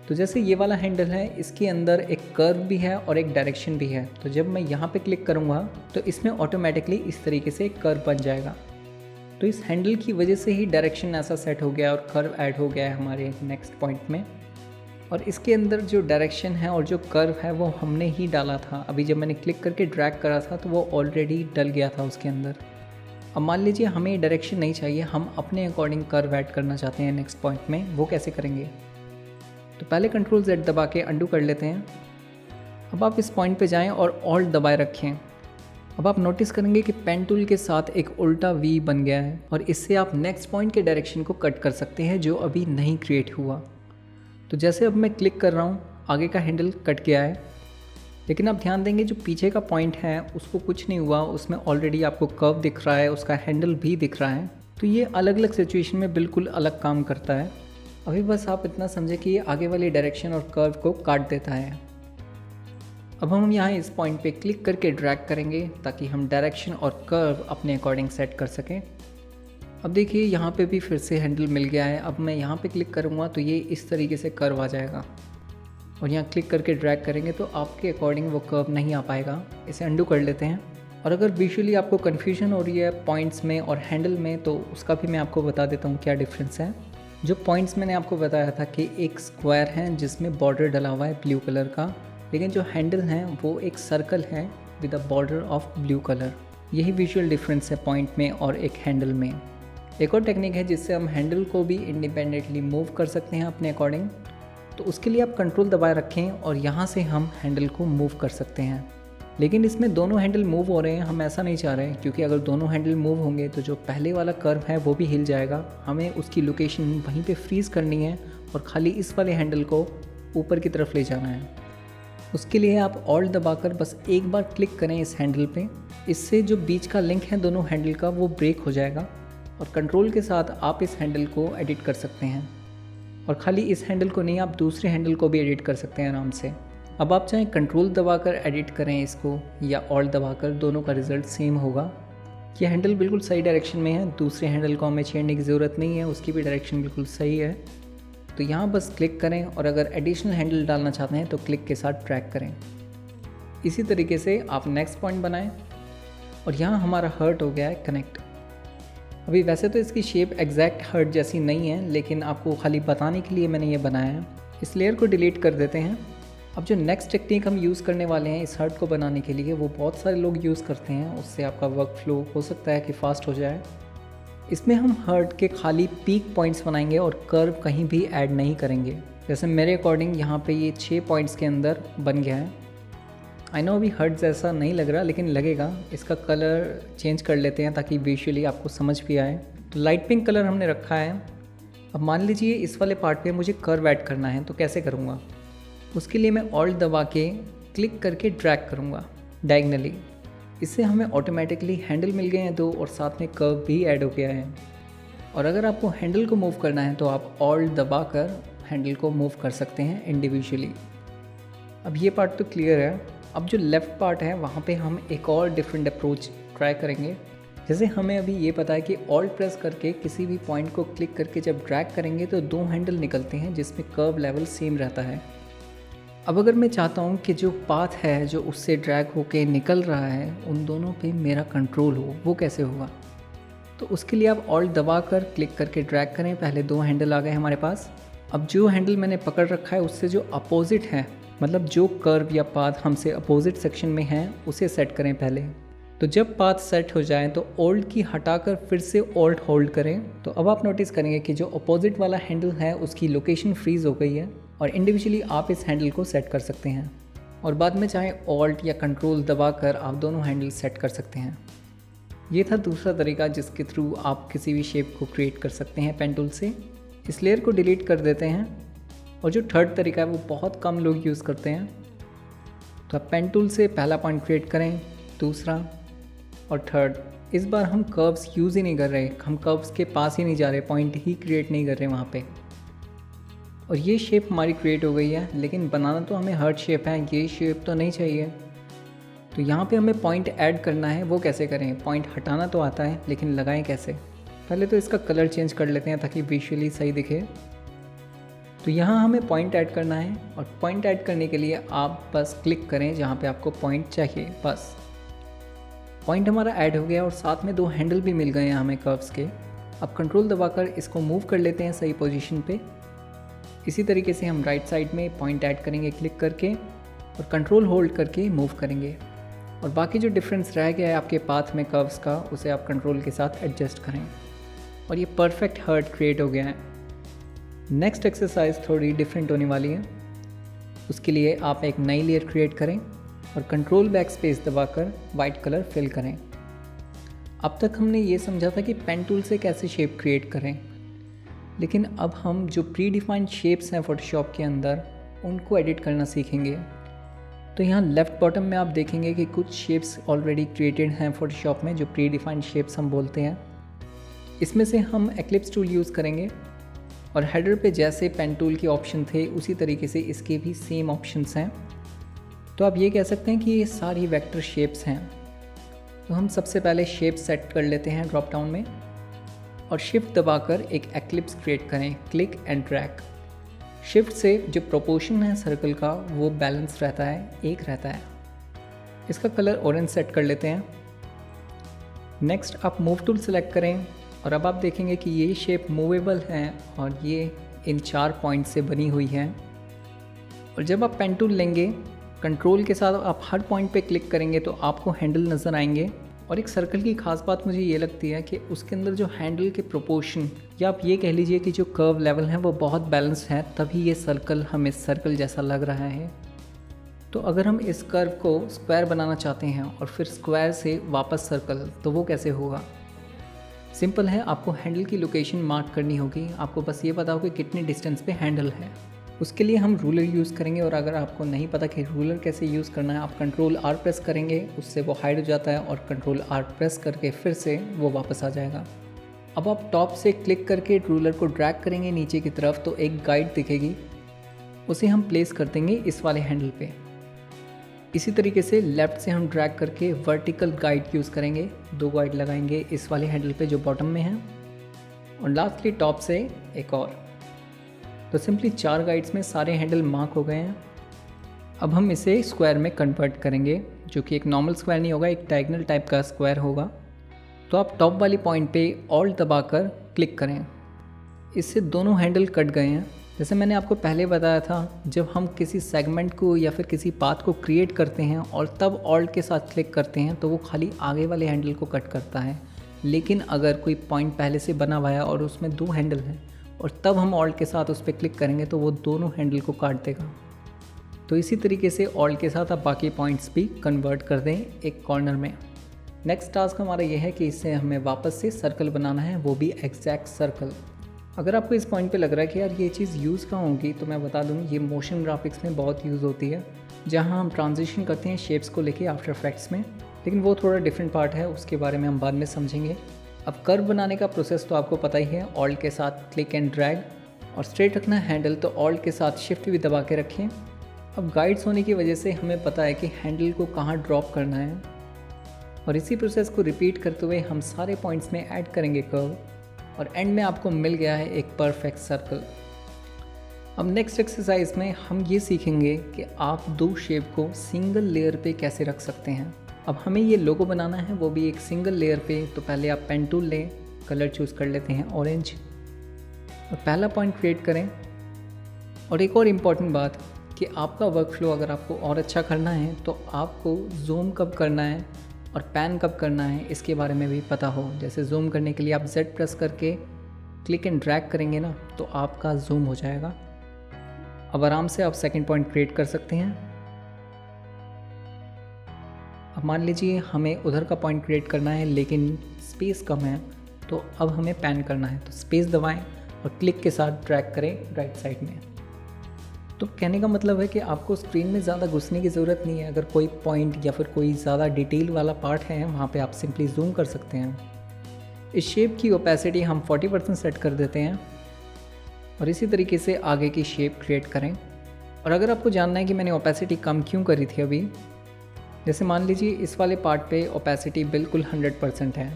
तो जैसे ये वाला हैंडल है, इसके अंदर एक कर्व भी है और एक डायरेक्शन भी है। तो जब मैं यहाँ पे क्लिक करूँगा तो इसमें ऑटोमेटिकली इस तरीके से एक कर्व बन जाएगा। तो इस हैंडल की वजह से ही डायरेक्शन ऐसा सेट हो गया और कर्व ऐड हो गया है हमारे नेक्स्ट पॉइंट में। और इसके अंदर जो डायरेक्शन है और जो कर्व है वो हमने ही डाला था। अभी जब मैंने क्लिक करके ड्रैग करा था तो वो ऑलरेडी डल गया था उसके अंदर। अब मान लीजिए हमें डायरेक्शन नहीं चाहिए, हम अपने अकॉर्डिंग कर्व ऐड करना चाहते हैं नेक्स्ट पॉइंट में, वो कैसे करेंगे? तो पहले Ctrl Z दबा के अंडू कर लेते हैं। अब आप इस पॉइंट पे जाएं और Alt दबाए रखें। अब आप नोटिस करेंगे कि पेन टूल के साथ एक उल्टा V बन गया है और इससे आप नेक्स्ट पॉइंट के डायरेक्शन को कट कर सकते हैं जो अभी नहीं क्रिएट हुआ। तो जैसे अब मैं क्लिक कर रहा हूँ, आगे का हैंडल कट गया है, लेकिन आप ध्यान देंगे जो पीछे का पॉइंट है उसको कुछ नहीं हुआ, उसमें ऑलरेडी आपको कर्व दिख रहा है, उसका हैंडल भी दिख रहा है। तो ये अलग अलग सिचुएशन में बिल्कुल अलग काम करता है। अभी बस आप इतना समझे कि ये आगे वाली डायरेक्शन और कर्व को काट देता है। अब हम यहाँ इस पॉइंट पे क्लिक करके ड्रैग करेंगे ताकि हम डायरेक्शन और कर्व अपने अकॉर्डिंग सेट कर सकें। अब देखिए यहाँ पे भी फिर से हैंडल मिल गया है। अब मैं यहाँ पे क्लिक करूँगा तो ये इस तरीके से कर्व आ जाएगा और यहाँ क्लिक करके ड्रैग करेंगे तो आपके अकॉर्डिंग वो कर्व नहीं आ पाएगा। इसे अंडू कर लेते हैं। और अगर विजुअली आपको कन्फ्यूजन हो रही है पॉइंट्स में और हैंडल में तो उसका भी मैं आपको बता देता हूँ क्या डिफरेंस है। जो पॉइंट्स मैंने आपको बताया था कि एक स्क्वायर है जिसमें बॉर्डर डला हुआ है ब्लू कलर का, लेकिन जो हैंडल है वो एक सर्कल है with a border of blue colour. यही विजुअल डिफरेंस है पॉइंट में और एक हैंडल में। एक और टेक्निक है जिससे हम हैंडल को भी इंडिपेंडेंटली मूव कर सकते हैं अपने अकॉर्डिंग। तो उसके लिए आप कंट्रोल दबाए रखें और यहाँ से हम हैंडल को मूव कर सकते हैं। लेकिन इसमें दोनों हैंडल मूव हो रहे हैं, हम ऐसा नहीं चाह रहे हैं, क्योंकि अगर दोनों हैंडल मूव होंगे तो जो पहले वाला कर्व है वो भी हिल जाएगा। हमें उसकी लोकेशन वहीं पे फ्रीज़ करनी है और खाली इस वाले हैंडल को ऊपर की तरफ ले जाना है। उसके लिए आप ऑल्ट दबाकर बस एक बार क्लिक करें इस हैंडल पे। इससे जो बीच का लिंक है दोनों हैंडल का वो ब्रेक हो जाएगा और कंट्रोल के साथ आप इस हैंडल को एडिट कर सकते हैं। और खाली इस हैंडल को नहीं, आप दूसरे हैंडल को भी एडिट कर सकते हैं आराम से। अब आप चाहें कंट्रोल दबाकर एडिट करें इसको या ऑल्ट दबाकर, दोनों का रिज़ल्ट सेम होगा। ये हैंडल बिल्कुल सही डायरेक्शन में है, दूसरे हैंडल को हमें छेड़ने की ज़रूरत नहीं है, उसकी भी डायरेक्शन बिल्कुल सही है। तो यहाँ बस क्लिक करें और अगर एडिशनल हैंडल डालना चाहते हैं तो क्लिक के साथ ट्रैक करें। इसी तरीके से आप नेक्स्ट पॉइंट बनाएं और यहाँ हमारा हर्ट हो गया है कनेक्ट। अभी वैसे तो इसकी शेप एग्जैक्ट हर्ट जैसी नहीं है, लेकिन आपको खाली बताने के लिए मैंने ये बनाया है। इस लेयर को डिलीट कर देते हैं। अब जो नेक्स्ट टेक्निक हम यूज़ करने वाले हैं इस हर्ट को बनाने के लिए वो बहुत सारे लोग यूज़ करते हैं, उससे आपका वर्क फ्लो हो सकता है कि फास्ट हो जाए। इसमें हम हर्ट के खाली पीक पॉइंट्स बनाएंगे और कर्व कहीं भी ऐड नहीं करेंगे। जैसे मेरे अकॉर्डिंग यहाँ पे ये 6 पॉइंट्स के अंदर बन गया है। आई नो अभी हर्ट जैसा नहीं लग रहा, लेकिन लगेगा। इसका कलर चेंज कर लेते हैं ताकि विजुअली आपको समझ भी आए। तो लाइट पिंक कलर हमने रखा है। अब मान लीजिए इस वाले पार्ट पे मुझे कर्व ऐड करना है, तो कैसे करूँगा? उसके लिए मैं ऑल्ट दबा के क्लिक करके ड्रैग करूँगा डायगनली। इससे हमें ऑटोमेटिकली हैंडल मिल गए हैं 2 और साथ में कर्व भी ऐड हो गया है। और अगर आपको हैंडल को मूव करना है तो आप ऑल्ट दबा कर हैंडल को मूव कर सकते हैं इंडिविजुअली। अब ये पार्ट तो क्लियर है। अब जो लेफ़्ट पार्ट है वहाँ पे हम एक और डिफरेंट अप्रोच ट्राई करेंगे। जैसे हमें अभी ये पता है कि ऑल्ट प्रेस करके किसी भी पॉइंट को क्लिक करके जब ड्रैग करेंगे तो 2 हैंडल निकलते हैं जिसमें कर्व लेवल सेम रहता है। अब अगर मैं चाहता हूँ कि जो पाथ है जो उससे ड्रैग होके निकल रहा है उन दोनों पे मेरा कंट्रोल हो, वो कैसे होगा? तो उसके लिए आप ऑल्ट दबा कर क्लिक करके ड्रैग करें। पहले 2 हैंडल आ गए हमारे पास। अब जो हैंडल मैंने पकड़ रखा है उससे जो अपोजिट है, मतलब जो कर्व या पाथ हमसे अपोजिट सेक्शन में है, उसे सेट करें पहले। तो जब पाथ सेट हो जाए तो ऑल्ट की हटाकर फिर से ऑल्ट होल्ड करें। तो अब आप नोटिस करेंगे कि जो अपोजिट वाला हैंडल है उसकी लोकेशन फ्रीज़ हो गई है और इंडिविजुअली आप इस हैंडल को सेट कर सकते हैं। और बाद में चाहे ऑल्ट या कंट्रोल दबाकर आप दोनों हैंडल सेट कर सकते हैं। ये था दूसरा तरीका जिसके थ्रू आप किसी भी शेप को क्रिएट कर सकते हैं पेन टूल से। इस लेयर को डिलीट कर देते हैं। और जो थर्ड तरीका है वो बहुत कम लोग यूज़ करते हैं। तो आप पेन टूल से पहला पॉइंट क्रिएट करें, दूसरा और थर्ड। इस बार हम कर्व्स यूज़ ही नहीं कर रहे, हम कर्व्स के पास ही नहीं जा रहे, पॉइंट ही क्रिएट नहीं कर रहे वहाँ पे। और ये शेप हमारी क्रिएट हो गई है, लेकिन बनाना तो हमें हर्ट शेप है, ये शेप तो नहीं चाहिए। तो यहाँ पे हमें पॉइंट ऐड करना है, वो कैसे करें? पॉइंट हटाना तो आता है लेकिन लगाएं कैसे? पहले तो इसका कलर चेंज कर लेते हैं ताकि विजुअली सही दिखे। तो यहाँ हमें पॉइंट ऐड करना है और पॉइंट ऐड करने के लिए आप बस क्लिक करें जहाँ पे आपको पॉइंट चाहिए। बस पॉइंट हमारा ऐड हो गया और साथ में 2 हैंडल भी मिल गए हैं हमें कर्व्स के। अब कंट्रोल दबाकर इसको मूव कर लेते हैं सही पोजीशन पे। इसी तरीके से हम राइट साइड में पॉइंट ऐड करेंगे क्लिक करके और कंट्रोल होल्ड करके मूव करेंगे। और बाकी जो डिफरेंस रह गया है आपके पाथ में कर्व्स का, उसे आप कंट्रोल के साथ एडजस्ट करें और ये परफेक्ट हर्ट क्रिएट हो गया है। नेक्स्ट एक्सरसाइज थोड़ी डिफरेंट होने वाली है। उसके लिए आप एक नई लेयर क्रिएट करें और कंट्रोल बैक स्पेस दबाकर वाइट कलर फिल करें। अब तक हमने ये समझा था कि पेन टूल से कैसे शेप क्रिएट करें, लेकिन अब हम जो प्री डिफाइंड शेप्स हैं फोटोशॉप के अंदर उनको एडिट करना सीखेंगे। तो यहाँ लेफ़्ट बॉटम में आप देखेंगे कि कुछ शेप्स ऑलरेडी क्रिएटेड हैं फोटोशॉप में, जो प्री डिफाइंड शेप्स हम बोलते हैं। इसमें से हम एक्लिप्स टूल यूज़ करेंगे और हेडर पे जैसे पेन टूल के ऑप्शन थे उसी तरीके से इसके भी सेम ऑप्शंस हैं। तो आप ये कह सकते हैं कि ये सारी वेक्टर शेप्स हैं। तो हम सबसे पहले शेप सेट कर लेते हैं ड्रॉप डाउन में और शिफ्ट दबाकर एक एक्लिप्स क्रिएट करें, क्लिक एंड ड्रैग। शिफ्ट से जो प्रोपोर्शन है सर्कल का वो बैलेंस रहता है, एक रहता है। इसका कलर ऑरेंज सेट कर लेते हैं। नेक्स्ट आप मूव टूल सेलेक्ट करें और अब आप देखेंगे कि ये शेप मूवेबल है और ये इन 4 पॉइंट से बनी हुई है। और जब आप पेन टूल लेंगे कंट्रोल के साथ आप हर पॉइंट पे क्लिक करेंगे तो आपको हैंडल नज़र आएंगे। और एक सर्कल की खास बात मुझे ये लगती है कि उसके अंदर जो हैंडल के प्रोपोर्शन या आप ये कह लीजिए कि जो कर्व लेवल है वो बहुत बैलेंस्ड है, तभी ये सर्कल हमें सर्कल जैसा लग रहा है। तो अगर हम इस कर्व को स्क्वायर बनाना चाहते हैं और फिर स्क्वायर से वापस सर्कल, तो वो कैसे होगा? सिंपल है, आपको हैंडल की लोकेशन मार्क करनी होगी। आपको बस ये पता हो कि कितने डिस्टेंस पे हैंडल है। उसके लिए हम रूलर यूज़ करेंगे और अगर आपको नहीं पता कि रूलर कैसे यूज़ करना है, आप कंट्रोल R प्रेस करेंगे, उससे वो हाइड हो जाता है और कंट्रोल R प्रेस करके फिर से वो वापस आ जाएगा। अब आप टॉप से क्लिक करके रूलर को ड्रैग करेंगे नीचे की तरफ तो एक गाइड दिखेगी, उसे हम प्लेस कर देंगे इस वाले हैंडल पे। इसी तरीके से लेफ़्ट से हम ड्रैग करके वर्टिकल गाइड यूज़ करेंगे, 2 गाइड लगाएंगे इस वाले हैंडल पे जो बॉटम में है और लास्टली टॉप से एक और। तो सिंपली 4 गाइड्स में सारे हैंडल मार्क हो गए हैं। अब हम इसे स्क्वायर में कन्वर्ट करेंगे, जो कि एक नॉर्मल स्क्वायर नहीं होगा, एक डायगोनल टाइप का स्क्वायर होगा। तो आप टॉप वाली पॉइंट पे ऑल्ट दबाकर क्लिक करें। इससे दोनों हैंडल कट गए हैं। जैसे मैंने आपको पहले बताया था, जब हम किसी सेगमेंट को या फिर किसी पाथ को क्रिएट करते हैं और तब ऑल्ट के साथ क्लिक करते हैं तो वो खाली आगे वाले हैंडल को कट करता है। लेकिन अगर कोई पॉइंट पहले से बना हुआ है और उसमें 2 हैंडल हैं और तब हम ऑल्ट के साथ उस पर क्लिक करेंगे तो वो दोनों हैंडल को काट देगा। तो इसी तरीके से ऑल्ट के साथ आप बाकी पॉइंट्स भी कन्वर्ट कर दें एक कॉर्नर में। नेक्स्ट टास्क हमारा ये है कि इससे हमें वापस से सर्कल बनाना है, वो भी एग्जैक्ट सर्कल। अगर आपको इस पॉइंट पे लग रहा है कि यार ये चीज़ यूज़ कहाँ होगी, तो मैं बता दूँ ये मोशन ग्राफिक्स में बहुत यूज़ होती है, जहाँ हम ट्रांजिशन करते हैं शेप्स को लेके आफ्टर इफेक्ट्स में। लेकिन वो थोड़ा डिफरेंट पार्ट है, उसके बारे में हम बाद में समझेंगे। अब कर्व बनाने का प्रोसेस तो आपको पता ही है, ऑल्ट के साथ क्लिक एंड ड्रैग और स्ट्रेट रखना है हैंडल, तो ऑल्ट के साथ शिफ्ट भी दबा के रखें। अब गाइड्स होने की वजह से हमें पता है कि हैंडल को कहाँ ड्रॉप करना है और इसी प्रोसेस को रिपीट करते हुए हम सारे पॉइंट्स में ऐड करेंगे कर्व और एंड में आपको मिल गया है एक परफेक्ट सर्कल। अब नेक्स्ट एक्सरसाइज में हम ये सीखेंगे कि आप 2 शेप को सिंगल लेयर पे कैसे रख सकते हैं। अब हमें ये लोगो बनाना है, वो भी एक सिंगल लेयर पे। तो पहले आप पेन टूल लें, कलर चूज़ कर लेते हैं ऑरेंज और पहला पॉइंट क्रिएट करें। और एक और इम्पॉर्टेंट बात कि आपका वर्क फ्लो अगर आपको और अच्छा करना है तो आपको जूम कब करना है और पैन कब करना है इसके बारे में भी पता हो। जैसे जूम करने के लिए आप Z प्रेस करके क्लिक एंड ड्रैग करेंगे ना, तो आपका जूम हो जाएगा। अब आराम से आप सेकंड पॉइंट क्रिएट कर सकते हैं। अब मान लीजिए हमें उधर का पॉइंट क्रिएट करना है लेकिन स्पेस कम है, तो अब हमें पैन करना है। तो स्पेस दबाएं और क्लिक के साथ ड्रैग करें राइट साइड में। तो कहने का मतलब है कि आपको स्क्रीन में ज़्यादा घुसने की ज़रूरत नहीं है। अगर कोई पॉइंट या फिर कोई ज़्यादा डिटेल वाला पार्ट है, वहाँ पे आप सिंपली जूम कर सकते हैं। इस शेप की ओपेसिटी हम 40% सेट कर देते हैं और इसी तरीके से आगे की शेप क्रिएट करें। और अगर आपको जानना है कि मैंने ओपेसिटी कम क्यों करी थी अभी, जैसे मान लीजिए इस वाले पार्ट पे ओपेसिटी बिल्कुल 100% है,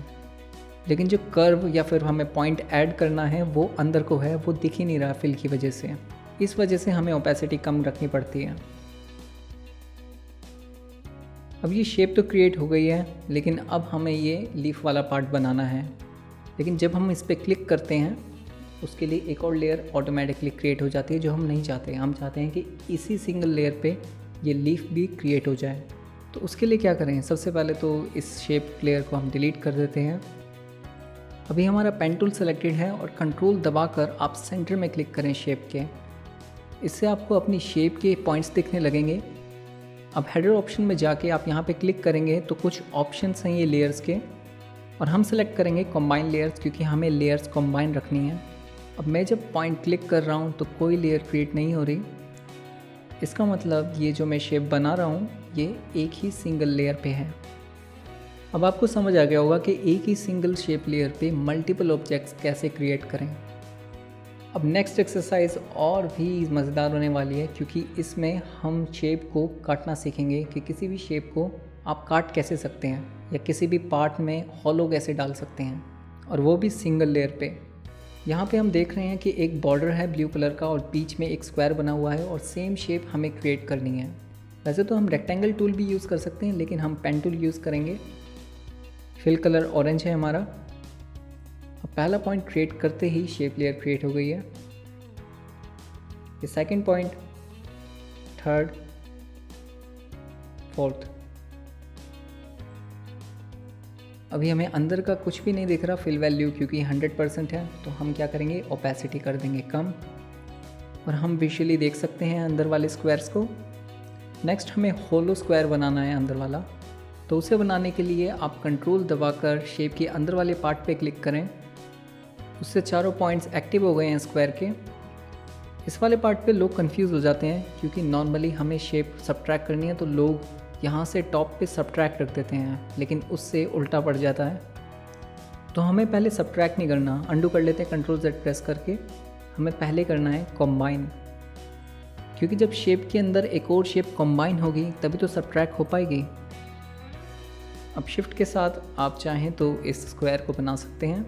लेकिन जो कर्व या फिर हमें पॉइंट ऐड करना है वो अंदर को है, वो दिख ही नहीं रहा फिल की वजह से। इस वजह से हमें ओपेसिटी कम रखनी पड़ती है। अब ये शेप तो क्रिएट हो गई है, लेकिन अब हमें ये लीफ वाला पार्ट बनाना है। लेकिन जब हम इस पर क्लिक करते हैं उसके लिए एक और लेयर ऑटोमेटिकली क्रिएट हो जाती है, जो हम नहीं चाहते। हम चाहते हैं कि इसी सिंगल लेयर पे ये लीफ भी क्रिएट हो जाए। तो उसके लिए क्या करें, सबसे पहले तो इस शेप लेयर को हम डिलीट कर देते हैं। अभी हमारा पेन टूल सेलेक्टेड है और कंट्रोल दबाकर आप सेंटर में क्लिक करें शेप के। इससे आपको अपनी शेप के पॉइंट्स दिखने लगेंगे। अब हेडर ऑप्शन में जाके आप यहाँ पे क्लिक करेंगे तो कुछ ऑप्शंस हैं ये लेयर्स के, और हम सेलेक्ट करेंगे कंबाइन लेयर्स, क्योंकि हमें लेयर्स कंबाइन रखनी है। अब मैं जब पॉइंट क्लिक कर रहा हूँ तो कोई लेयर क्रिएट नहीं हो रही। इसका मतलब ये जो मैं शेप बना रहा हूँ ये एक ही सिंगल लेयर पे है। अब आपको समझ आ गया होगा कि एक ही सिंगल शेप लेयर पे मल्टीपल ऑब्जेक्ट्स कैसे क्रिएट करें। अब नेक्स्ट एक्सरसाइज और भी मज़ेदार होने वाली है, क्योंकि इसमें हम शेप को काटना सीखेंगे कि किसी भी शेप को आप काट कैसे सकते हैं, या किसी भी पार्ट में हॉलो कैसे डाल सकते हैं, और वो भी सिंगल लेयर पे। यहाँ पे हम देख रहे हैं कि एक बॉर्डर है ब्लू कलर का और बीच में एक स्क्वायर बना हुआ है, और सेम शेप हमें क्रिएट करनी है। वैसे तो हम रेक्टेंगल टूल भी यूज़ कर सकते हैं, लेकिन हम पेन टूल यूज़ करेंगे। फिल कलर ऑरेंज है हमारा। अब पहला पॉइंट क्रिएट करते ही शेप लेयर क्रिएट हो गई है। ये सेकंड पॉइंट, थर्ड, फोर्थ। अभी हमें अंदर का कुछ भी नहीं दिख रहा फिल वैल्यू, क्योंकि 100% है। तो हम क्या करेंगे, ओपेसिटी कर देंगे कम, और हम विजुअली देख सकते हैं अंदर वाले स्क्वायर्स को। नेक्स्ट हमें होलो स्क्वायर बनाना है अंदर वाला। तो उसे बनाने के लिए आप कंट्रोल दबाकर शेप के अंदर वाले पार्ट पे क्लिक करें। उससे चारों पॉइंट्स एक्टिव हो गए हैं स्क्वायर के। इस वाले पार्ट पे लोग कंफ्यूज हो जाते हैं, क्योंकि नॉर्मली हमें शेप सब्ट्रैक्ट करनी है तो लोग यहाँ से टॉप पे सब्ट्रैक्ट रख देते हैं, लेकिन उससे उल्टा पड़ जाता है। तो हमें पहले सब्ट्रैक्ट नहीं करना, अंडू कर लेते हैं कंट्रोल Z प्रेस करके। हमें पहले करना है कंबाइन, क्योंकि जब शेप के अंदर एक और शेप कंबाइन होगी तभी तो सब्ट्रैक्ट हो पाएगी। अब शिफ्ट के साथ आप चाहें तो इस स्क्वायर को बना सकते हैं।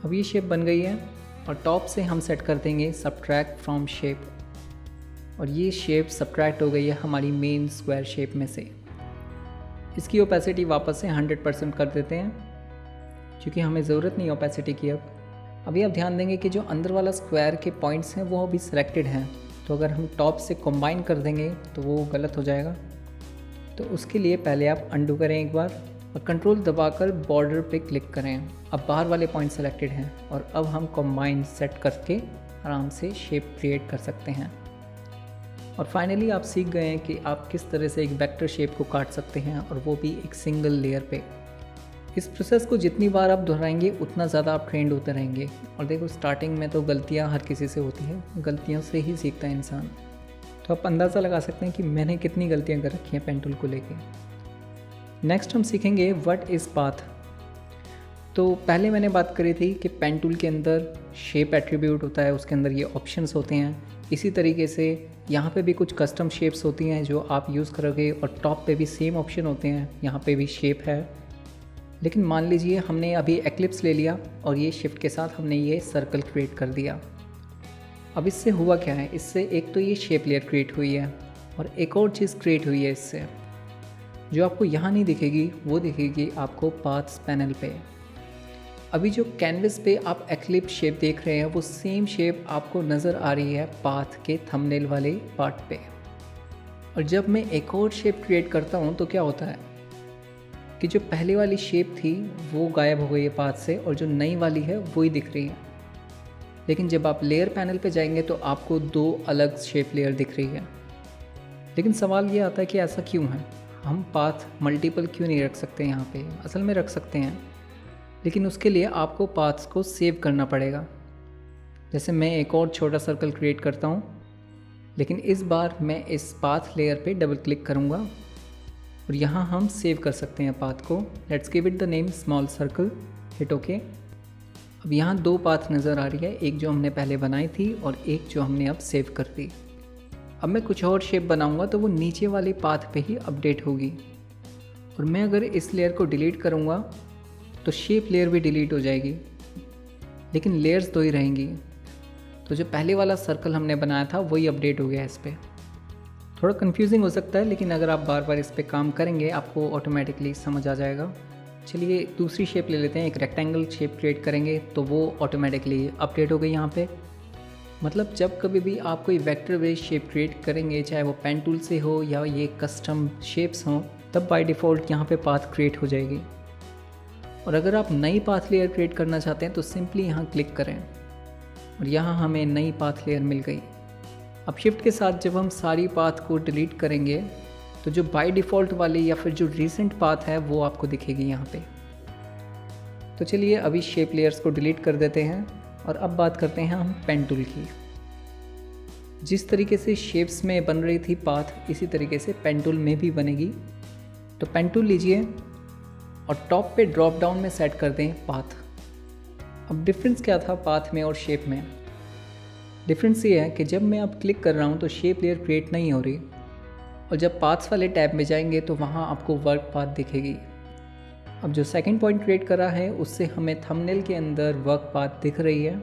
अब ये शेप बन गई है, और टॉप से हम सेट कर देंगे सब्ट्रैक्ट फ्रॉम शेप, और ये शेप सब्ट्रैक्ट हो गई है हमारी मेन स्क्वायर शेप में से। इसकी ओपेसिटी वापस से 100% कर देते हैं, क्योंकि हमें ज़रूरत नहीं ओपेसिटी की। अभी आप ध्यान देंगे कि जो अंदर वाला स्क्वायर के पॉइंट्स हैं वो अभी सिलेक्टेड हैं, तो अगर हम टॉप से कंबाइन कर देंगे तो वो गलत हो जाएगा। तो उसके लिए पहले आप अंडू करें एक बार, और कंट्रोल दबाकर बॉर्डर पे क्लिक करें। अब बाहर वाले पॉइंट सेलेक्टेड हैं, और अब हम कंबाइन सेट करके आराम से शेप क्रिएट कर सकते हैं। और फाइनली आप सीख गए हैं कि आप किस तरह से एक वेक्टर शेप को काट सकते हैं, और वो भी एक सिंगल लेयर पे। इस प्रोसेस को जितनी बार आप दोहराएंगे उतना ज़्यादा आप ट्रेंड होते रहेंगे। और देखो, स्टार्टिंग में तो गलतियाँ हर किसी से होती है, गलतियों से ही सीखता है इंसान। तो आप अंदाज़ा लगा सकते हैं कि मैंने कितनी गलतियाँ कर रखी हैं पेन टूल को लेके। नेक्स्ट हम सीखेंगे व्हाट इज़ पाथ। तो पहले मैंने बात करी थी कि पेन टूल के अंदर शेप एट्रीब्यूट होता है, उसके अंदर ये ऑप्शंस होते हैं। इसी तरीके से यहाँ पे भी कुछ कस्टम शेप्स होती हैं जो आप यूज़ करोगे, और टॉप पे भी सेम ऑप्शन होते हैं, यहाँ पे भी शेप है। लेकिन मान लीजिए हमने अभी एक्लिप्स ले लिया और ये शिफ्ट के साथ हमने ये सर्कल क्रिएट कर दिया। अब इससे हुआ क्या है, इससे एक तो ये शेप लेयर क्रिएट हुई है, और एक और चीज़ क्रिएट हुई है इससे, जो आपको यहाँ नहीं दिखेगी, वो दिखेगी आपको पाथ्स पैनल पे। अभी जो कैनवस पे आप एक्लिप्स शेप देख रहे हैं वो सेम शेप आपको नज़र आ रही है पाथ के थंबनेल वाले पार्ट पे। और जब मैं एक और शेप क्रिएट करता हूँ तो क्या होता है कि जो पहले वाली शेप थी वो गायब हो गई है पाथ से, और जो नई वाली है वही दिख रही है। लेकिन जब आप लेयर पैनल पे जाएंगे तो आपको दो अलग शेप लेयर दिख रही है। लेकिन सवाल ये आता है कि ऐसा क्यों है, हम पाथ मल्टीपल क्यों नहीं रख सकते यहाँ पे? असल में रख सकते हैं, लेकिन उसके लिए आपको पाथ्स को सेव करना पड़ेगा। जैसे मैं एक और छोटा सर्कल क्रिएट करता हूँ, लेकिन इस बार मैं इस पाथ लेयर पे डबल क्लिक करूँगा, और यहाँ हम सेव कर सकते हैं पाथ को। Let's give it the name small circle, hit okay. अब यहाँ दो पाथ नज़र आ रही है, एक जो हमने पहले बनाई थी और एक जो हमने अब सेव कर दी। अब मैं कुछ और शेप बनाऊँगा तो वो नीचे वाले पाथ पे ही अपडेट होगी, और मैं अगर इस लेयर को डिलीट करूँगा तो शेप लेयर भी डिलीट हो जाएगी। लेकिन लेयर्स दो ही रहेंगी। तो जो पहले वाला सर्कल हमने बनाया था वही अपडेट हो गया इस पर। थोड़ा कंफ्यूजिंग हो सकता है, लेकिन अगर आप बार बार इस पर काम करेंगे आपको ऑटोमेटिकली समझ आ जाएगा। चलिए दूसरी शेप ले लेते हैं, एक रेक्टेंगल शेप क्रिएट करेंगे तो वो ऑटोमेटिकली अपडेट हो गई यहाँ पे। मतलब जब कभी भी आप कोई वेक्टर बेस्ड शेप क्रिएट करेंगे, चाहे वो पेन टूल से हो या ये कस्टम शेप्स हों, तब बाय डिफ़ॉल्ट यहाँ पे पाथ क्रिएट हो जाएगी। और अगर आप नई पाथ लेयर क्रिएट करना चाहते हैं तो सिंपली यहाँ क्लिक करें और यहाँ हमें नई पाथ लेयर मिल गई। अब शिफ्ट के साथ जब हम सारी पाथ को डिलीट करेंगे तो जो बाय डिफ़ॉल्ट वाली या फिर जो रीसेंट पाथ है वो आपको दिखेगी यहाँ पे। तो चलिए अभी शेप लेयर्स को डिलीट कर देते हैं और अब बात करते हैं हम पेन टूल की। जिस तरीके से शेप्स में बन रही थी पाथ, इसी तरीके से पेन टूल में भी बनेगी। तो पेन टूल लीजिए और टॉप पे ड्रॉप डाउन में सेट कर दें पाथ। अब डिफरेंस क्या था पाथ में और शेप में? डिफरेंस ये है कि जब मैं अब क्लिक कर रहा हूँ तो शेप लेयर क्रिएट नहीं हो रही, और जब पाथ्स वाले टैब में जाएंगे तो वहाँ आपको वर्क पाथ दिखेगी। अब जो सेकंड पॉइंट क्रिएट करा है उससे हमें थंबनेल के अंदर वर्क पाथ दिख रही है।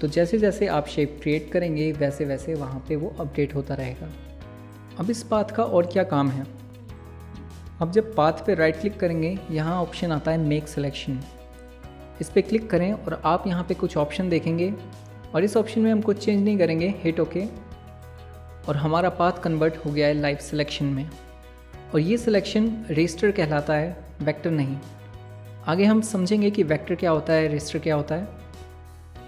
तो जैसे जैसे आप शेप क्रिएट करेंगे वैसे वैसे वहाँ पे वो अपडेट होता रहेगा। अब इस पाथ का और क्या काम है? अब जब पाथ पे राइट क्लिक करेंगे, यहाँ ऑप्शन आता है मेक सिलेक्शन। इस पर क्लिक करें और आप यहाँ पे कुछ ऑप्शन देखेंगे और इस ऑप्शन में हम कुछ चेंज नहीं करेंगे, हिट ओके, और हमारा पाथ कन्वर्ट हो गया है लाइव सिलेक्शन में। और ये सिलेक्शन रेस्टर कहलाता है, वेक्टर नहीं। आगे हम समझेंगे कि वेक्टर क्या होता है, रेस्टर क्या होता है।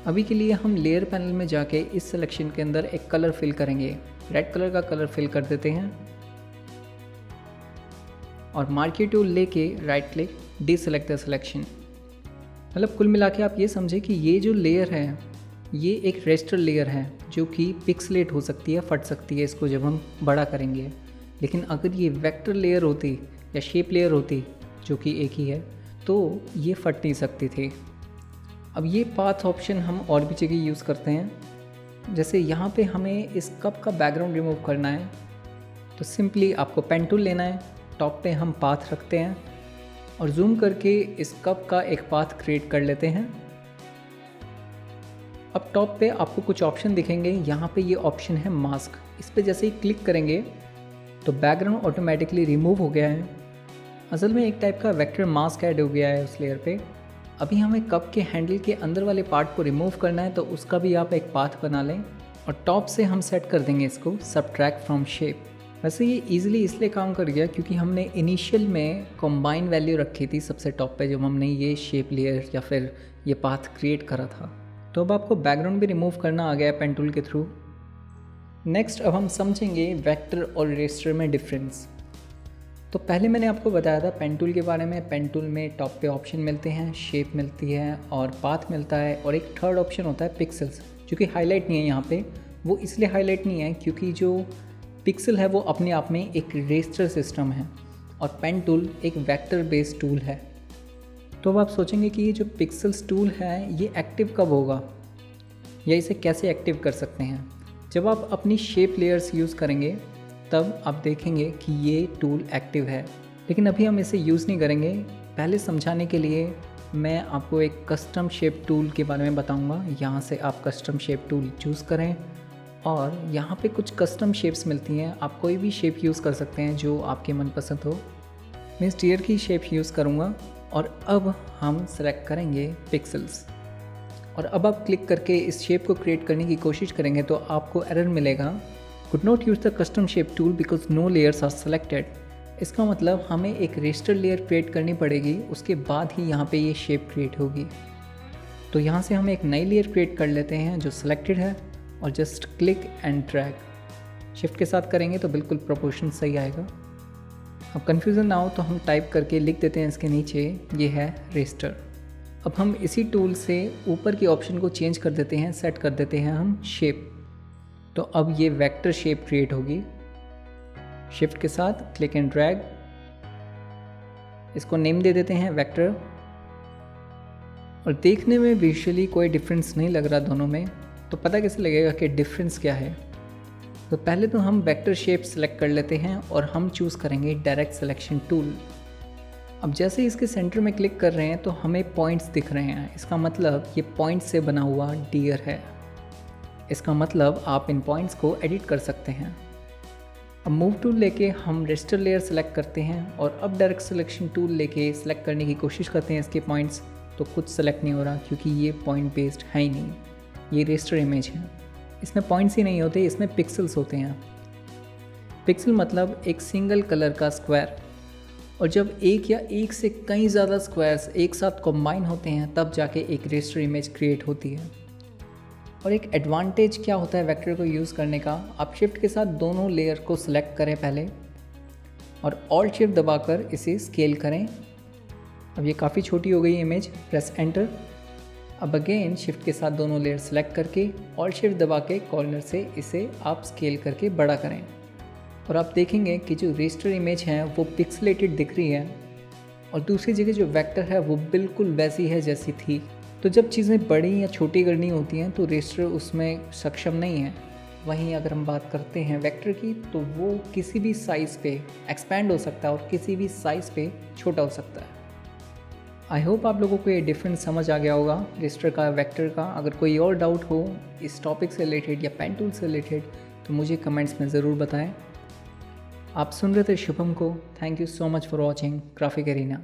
अभी के लिए हम लेयर पैनल में जाके इस सिलेक्शन के अंदर एक कलर फिल करेंगे। रेड कलर का कलर फिल कर देते हैं और मार्कर टूल लेके right click, deselect the selection. मतलब कुल मिला के आप ये समझे कि ये जो लेयर है ये एक रेस्टर लेयर है जो कि पिक्सलेट हो सकती है, फट सकती है इसको जब हम बड़ा करेंगे। लेकिन अगर ये वेक्टर लेयर होती या शेप लेयर होती जो कि एक ही है तो ये फट नहीं सकती थी। अब ये पाथ ऑप्शन हम और भी जगह यूज़ करते हैं। जैसे यहाँ पे हमें इस कप का बैकग्राउंड रिमूव करना है तो सिंपली आपको पेन टूल लेना है, टॉप पे हम पाथ रखते हैं और जूम करके इस कप का एक पाथ क्रिएट कर लेते हैं। अब टॉप पे आपको कुछ ऑप्शन दिखेंगे, यहाँ पे ये ऑप्शन है मास्क। इस पे जैसे ही क्लिक करेंगे तो बैकग्राउंड ऑटोमेटिकली रिमूव हो गया है। असल में एक टाइप का वेक्टर मास्क ऐड हो गया है उस लेयर पे। अभी हमें कप के हैंडल के अंदर वाले पार्ट को रिमूव करना है तो उसका भी आप एक पाथ बना लें और टॉप से हम सेट कर देंगे इसको सबट्रैक्ट फ्रॉम शेप। वैसे ये ईजिली इसलिए काम कर गया क्योंकि हमने इनिशियल में कंबाइन वैल्यू रखी थी सबसे टॉप पे जब हमने ये शेप लेयर या फिर ये पाथ क्रिएट करा था। तो अब आपको बैकग्राउंड भी रिमूव करना आ गया है पेन टूल के थ्रू। नेक्स्ट अब हम समझेंगे वेक्टर और रेस्टर में डिफरेंस। तो पहले मैंने आपको बताया था पेन टूल के बारे में। पेन टूल में टॉप पे ऑप्शन मिलते हैं, शेप मिलती है और पाथ मिलता है, और एक थर्ड ऑप्शन होता है पिक्सल्स, जो कि हाईलाइट नहीं है यहाँ पे। वो इसलिए हाईलाइट नहीं है क्योंकि जो पिक्सल है वो अपने आप में एक रेस्टर सिस्टम है और पेन टूल एक वेक्टर बेस्ड टूल है। तो अब आप सोचेंगे कि ये जो पिक्सल्स टूल है ये एक्टिव कब होगा या इसे कैसे एक्टिव कर सकते हैं। जब आप अपनी शेप लेयर्स यूज़ करेंगे तब आप देखेंगे कि ये टूल एक्टिव है, लेकिन अभी हम इसे यूज़ नहीं करेंगे। पहले समझाने के लिए मैं आपको एक कस्टम शेप टूल के बारे में बताऊंगा। यहाँ से आप कस्टम शेप टूल चूज़ करें और यहाँ पे कुछ कस्टम शेप्स मिलती हैं। आप कोई भी शेप यूज़ कर सकते हैं जो आपके मनपसंद हो। मैं इस डियर की शेप यूज़ करूँगा और अब हम सेलेक्ट करेंगे पिक्सल्स। और अब आप क्लिक करके इस शेप को क्रिएट करने की कोशिश करेंगे तो आपको एरर मिलेगा, could not use the custom shape tool because no layers are selected. इसका मतलब हमें एक रेस्टर लेयर क्रिएट करनी पड़ेगी, उसके बाद ही यहाँ पे ये शेप क्रिएट होगी। तो यहाँ से हम एक नई लेयर क्रिएट कर लेते हैं जो सिलेक्टेड है और just click and drag. Shift के साथ करेंगे तो बिल्कुल प्रोपोर्शन सही आएगा। अब कन्फ्यूज़न ना हो तो हम टाइप करके लिख देते हैं इसके नीचे, ये है रेस्टर। अब हम इसी टूल से ऊपर की ऑप्शन को चेंज कर देते हैं, सेट कर देते हैं हम शेप। तो अब ये वेक्टर शेप क्रिएट होगी। शिफ्ट के साथ क्लिक एंड ड्रैग, इसको नेम दे देते हैं वेक्टर। और देखने में विजुअली कोई डिफरेंस नहीं लग रहा दोनों में, तो पता कैसे लगेगा कि डिफरेंस क्या है। तो पहले तो हम वेक्टर शेप सेलेक्ट कर लेते हैं और हम चूज़ करेंगे डायरेक्ट सिलेक्शन टूल। अब जैसे ही इसके सेंटर में क्लिक कर रहे हैं तो हमें पॉइंट्स दिख रहे हैं। इसका मतलब ये पॉइंट्स से बना हुआ डियर है। इसका मतलब आप इन पॉइंट्स को एडिट कर सकते हैं। अब मूव टूल लेके हम रेस्टर लेयर सेलेक्ट करते हैं और अब डायरेक्ट सिलेक्शन टूल लेके सेलेक्ट करने की कोशिश करते हैं इसके पॉइंट्स, तो कुछ सेलेक्ट नहीं हो रहा क्योंकि ये पॉइंट बेस्ड है ही नहीं, ये रेस्टर इमेज है। इसमें पॉइंट्स ही नहीं होते, इसमें पिक्सल्स होते हैं। पिक्सल मतलब एक सिंगल कलर का स्क्वायर, और जब एक या एक से कई ज़्यादा स्क्वायर्स एक साथ कंबाइन होते हैं तब जाके एक रेस्टर इमेज क्रिएट होती है। और एक एडवांटेज क्या होता है वेक्टर को यूज़ करने का, आप शिफ्ट के साथ दोनों लेयर को सिलेक्ट करें पहले और ऑल्ट शिफ्ट दबाकर इसे स्केल करें। अब ये काफ़ी छोटी हो गई इमेज, प्रेस एंटर। अब अगेन शिफ्ट के साथ दोनों लेयर सेलेक्ट करके ऑल्ट शिफ्ट दबा के कॉर्नर से इसे आप स्केल करके बड़ा करें और आप देखेंगे कि जो रेस्टर इमेज है वो पिक्सलेटेड दिख रही है और दूसरी जगह जो वेक्टर है वो बिल्कुल वैसी है जैसी थी। तो जब चीज़ें बड़ी या छोटी करनी होती हैं तो रेस्टर उसमें सक्षम नहीं है। वहीं अगर हम बात करते हैं वेक्टर की तो वो किसी भी साइज़ पे एक्सपैंड हो सकता है और किसी भी साइज़ पे छोटा हो सकता है। आई होप आप लोगों को ये डिफरेंस समझ आ गया होगा रेस्टर का, वेक्टर का। अगर कोई और डाउट हो इस टॉपिक से रिलेटेड या पेन टूल से रिलेटेड तो मुझे कमेंट्स में ज़रूर बताएं। आप सुन रहे थे शुभम को। Thank you so much for watching graphic arena.